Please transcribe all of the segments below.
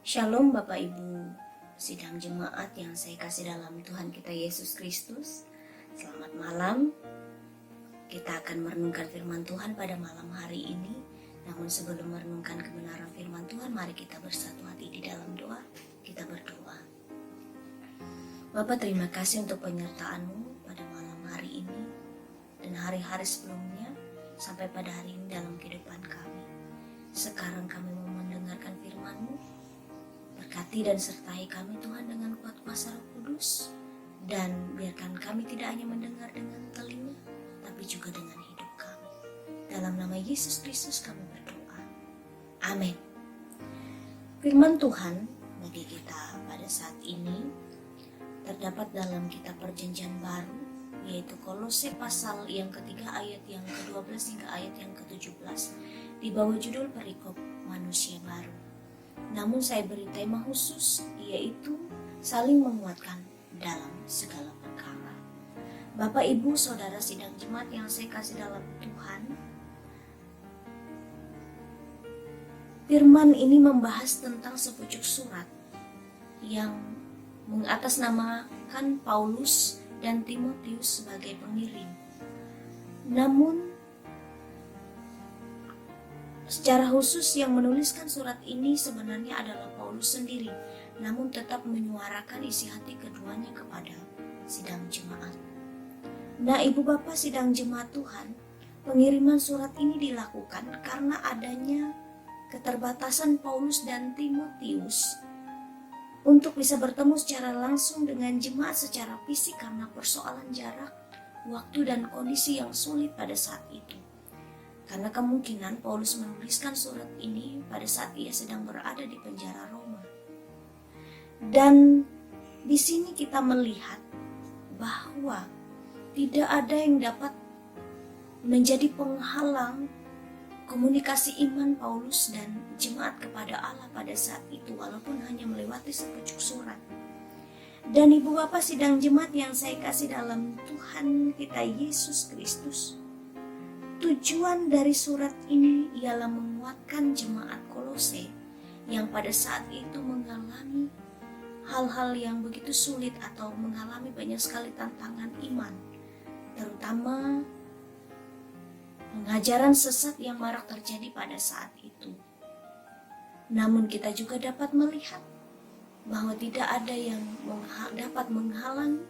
Shalom Bapak Ibu, sidang jemaat yang saya kasih dalam Tuhan kita Yesus Kristus. Selamat malam. Kita akan merenungkan firman Tuhan pada malam hari ini. Namun sebelum merenungkan kebenaran firman Tuhan, mari kita bersatu hati di dalam doa. Kita berdoa. Bapak, terima kasih untuk penyertaan-Mu pada malam hari ini dan hari-hari sebelumnya sampai pada hari ini dalam kehidupan kami. Sekarang kami mau mendengarkan firman-Mu. Berkati dan sertai kami Tuhan dengan kuat kuasa Roh Kudus, dan biarkan kami tidak hanya mendengar dengan telinga, tapi juga dengan hidup kami. Dalam nama Yesus Kristus kami berdoa. Amin. Firman Tuhan bagi kita pada saat ini terdapat dalam kitab Perjanjian Baru, yaitu Kolose pasal yang ketiga ayat yang ke-12 hingga ayat yang ke-17 di bawah judul perikop manusia baru. Namun saya beri tema khusus, yaitu saling menguatkan dalam segala perkara. Bapak, Ibu, Saudara sidang jemaat yang saya kasih dalam Tuhan, firman ini membahas tentang sepucuk surat yang mengatasnamakan Paulus dan Timotius sebagai pengirim. Namun secara khusus yang menuliskan surat ini sebenarnya adalah Paulus sendiri, namun tetap menyuarakan isi hati keduanya kepada sidang jemaat. Nah, Ibu Bapak sidang jemaat Tuhan, pengiriman surat ini dilakukan karena adanya keterbatasan Paulus dan Timotius untuk bisa bertemu secara langsung dengan jemaat secara fisik karena persoalan jarak, waktu, dan kondisi yang sulit pada saat itu. Karena kemungkinan Paulus menuliskan surat ini pada saat ia sedang berada di penjara Roma. Dan di sini kita melihat bahwa tidak ada yang dapat menjadi penghalang komunikasi iman Paulus dan jemaat kepada Allah pada saat itu, walaupun hanya melewati sepucuk surat. Dan Ibu Bapak sidang jemaat yang saya kasih dalam Tuhan kita Yesus Kristus, tujuan dari surat ini ialah menguatkan jemaat Kolose yang pada saat itu mengalami hal-hal yang begitu sulit atau mengalami banyak sekali tantangan iman, terutama pengajaran sesat yang marak terjadi pada saat itu. Namun kita juga dapat melihat bahwa tidak ada yang dapat menghalang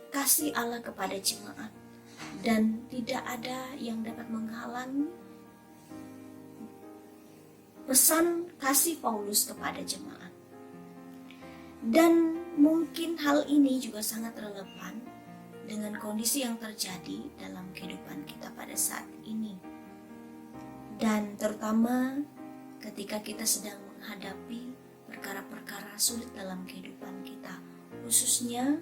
kasih Allah kepada jemaat, dan tidak ada yang dapat menghalangi pesan kasih Paulus kepada jemaat. Dan mungkin hal ini juga sangat relevan dengan kondisi yang terjadi dalam kehidupan kita pada saat ini. Dan terutama ketika kita sedang menghadapi perkara-perkara sulit dalam kehidupan kita, khususnya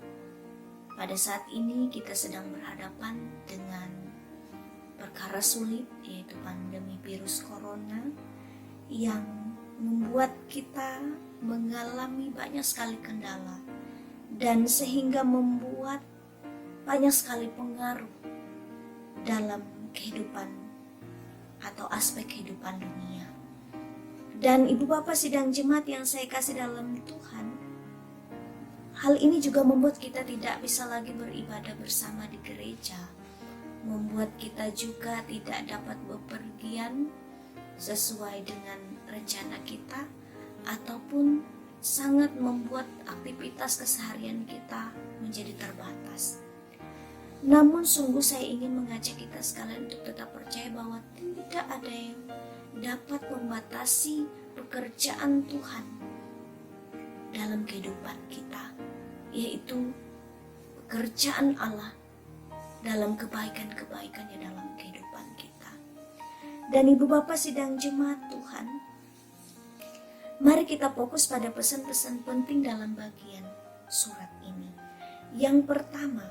pada saat ini kita sedang berhadapan dengan perkara sulit, yaitu pandemi virus corona yang membuat kita mengalami banyak sekali kendala dan sehingga membuat banyak sekali pengaruh dalam kehidupan atau aspek kehidupan dunia. Dan Ibu Bapak sidang jemaat yang saya kasih dalam Tuhan, hal ini juga membuat kita tidak bisa lagi beribadah bersama di gereja, membuat kita juga tidak dapat bepergian sesuai dengan rencana kita, ataupun sangat membuat aktivitas keseharian kita menjadi terbatas. Namun sungguh saya ingin mengajak kita sekalian untuk tetap percaya bahwa tidak ada yang dapat membatasi pekerjaan Tuhan dalam kehidupan kita, yaitu pekerjaan Allah dalam kebaikan-kebaikannya dalam kehidupan kita. Dan Ibu Bapak sidang jemaat Tuhan, mari kita fokus pada pesan-pesan penting dalam bagian surat ini. Yang pertama,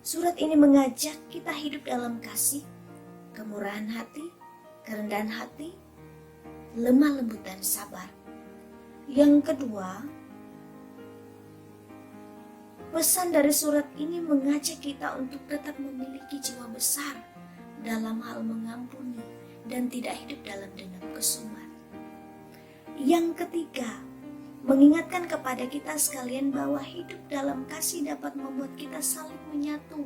surat ini mengajak kita hidup dalam kasih, kemurahan hati, kerendahan hati, lemah lembut dan sabar. Yang kedua, pesan dari surat ini mengajak kita untuk tetap memiliki jiwa besar dalam hal mengampuni dan tidak hidup dalam dendam kesumat. Yang ketiga, mengingatkan kepada kita sekalian bahwa hidup dalam kasih dapat membuat kita saling menyatu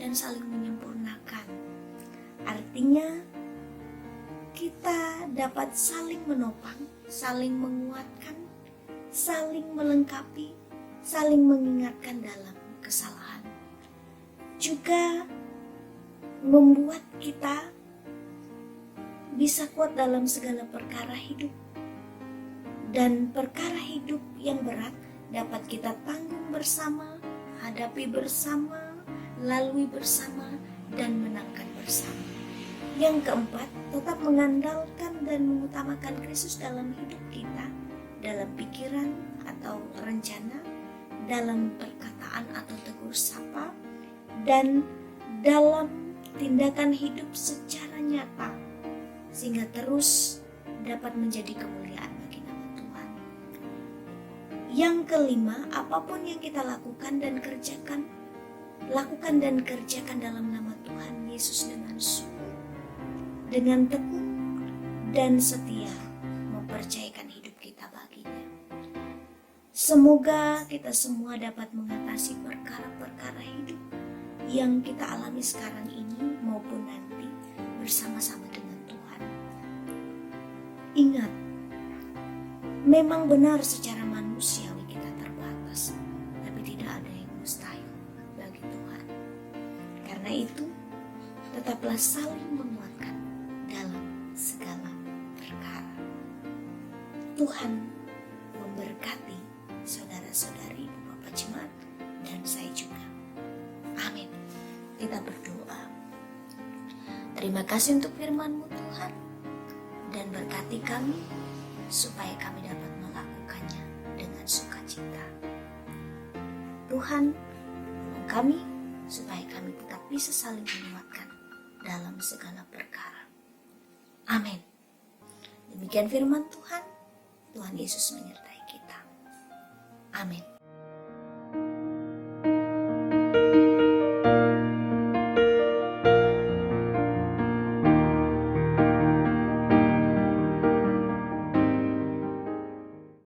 dan saling menyempurnakan. Artinya, kita dapat saling menopang, saling menguatkan, saling melengkapi, saling mengingatkan dalam kesalahan. Juga membuat kita bisa kuat dalam segala perkara hidup. Dan perkara hidup yang berat dapat kita tanggung bersama, hadapi bersama, lalui bersama, dan menangkan bersama. Yang keempat, tetap mengandalkan dan mengutamakan Kristus dalam hidup kita, dalam pikiran atau rencana, dalam perkataan atau tegur sapa, dan dalam tindakan hidup secara nyata, sehingga terus dapat menjadi kemuliaan bagi nama Tuhan. Yang kelima, apapun yang kita lakukan dan kerjakan, lakukan dan kerjakan dalam nama Tuhan Yesus dengan sungguh, dengan tekun dan setia, mempercayakan hidup kita baginya. Semoga kita semua dapat mengatasi perkara-perkara hidup yang kita alami sekarang ini maupun nanti bersama-sama dengan Tuhan. Ingat, memang benar secara manusiawi kita terbatas, tapi tidak ada yang mustahil bagi Tuhan. Karena itu, tetaplah saling menguatkan dalam segala perkara. Tuhan memberkati saudara-saudari Ibu Bapak Jemaat dan saya juga. Amin. Kita berdoa. Terima kasih untuk firman-Mu Tuhan, dan berkati kami supaya kami dapat melakukannya dengan sukacita. Tuhan, tolong kami supaya kami tetap bisa saling menguatkan dalam segala perkara. Amin. Demikian firman Tuhan. Tuhan Yesus menyertai kita. Amin.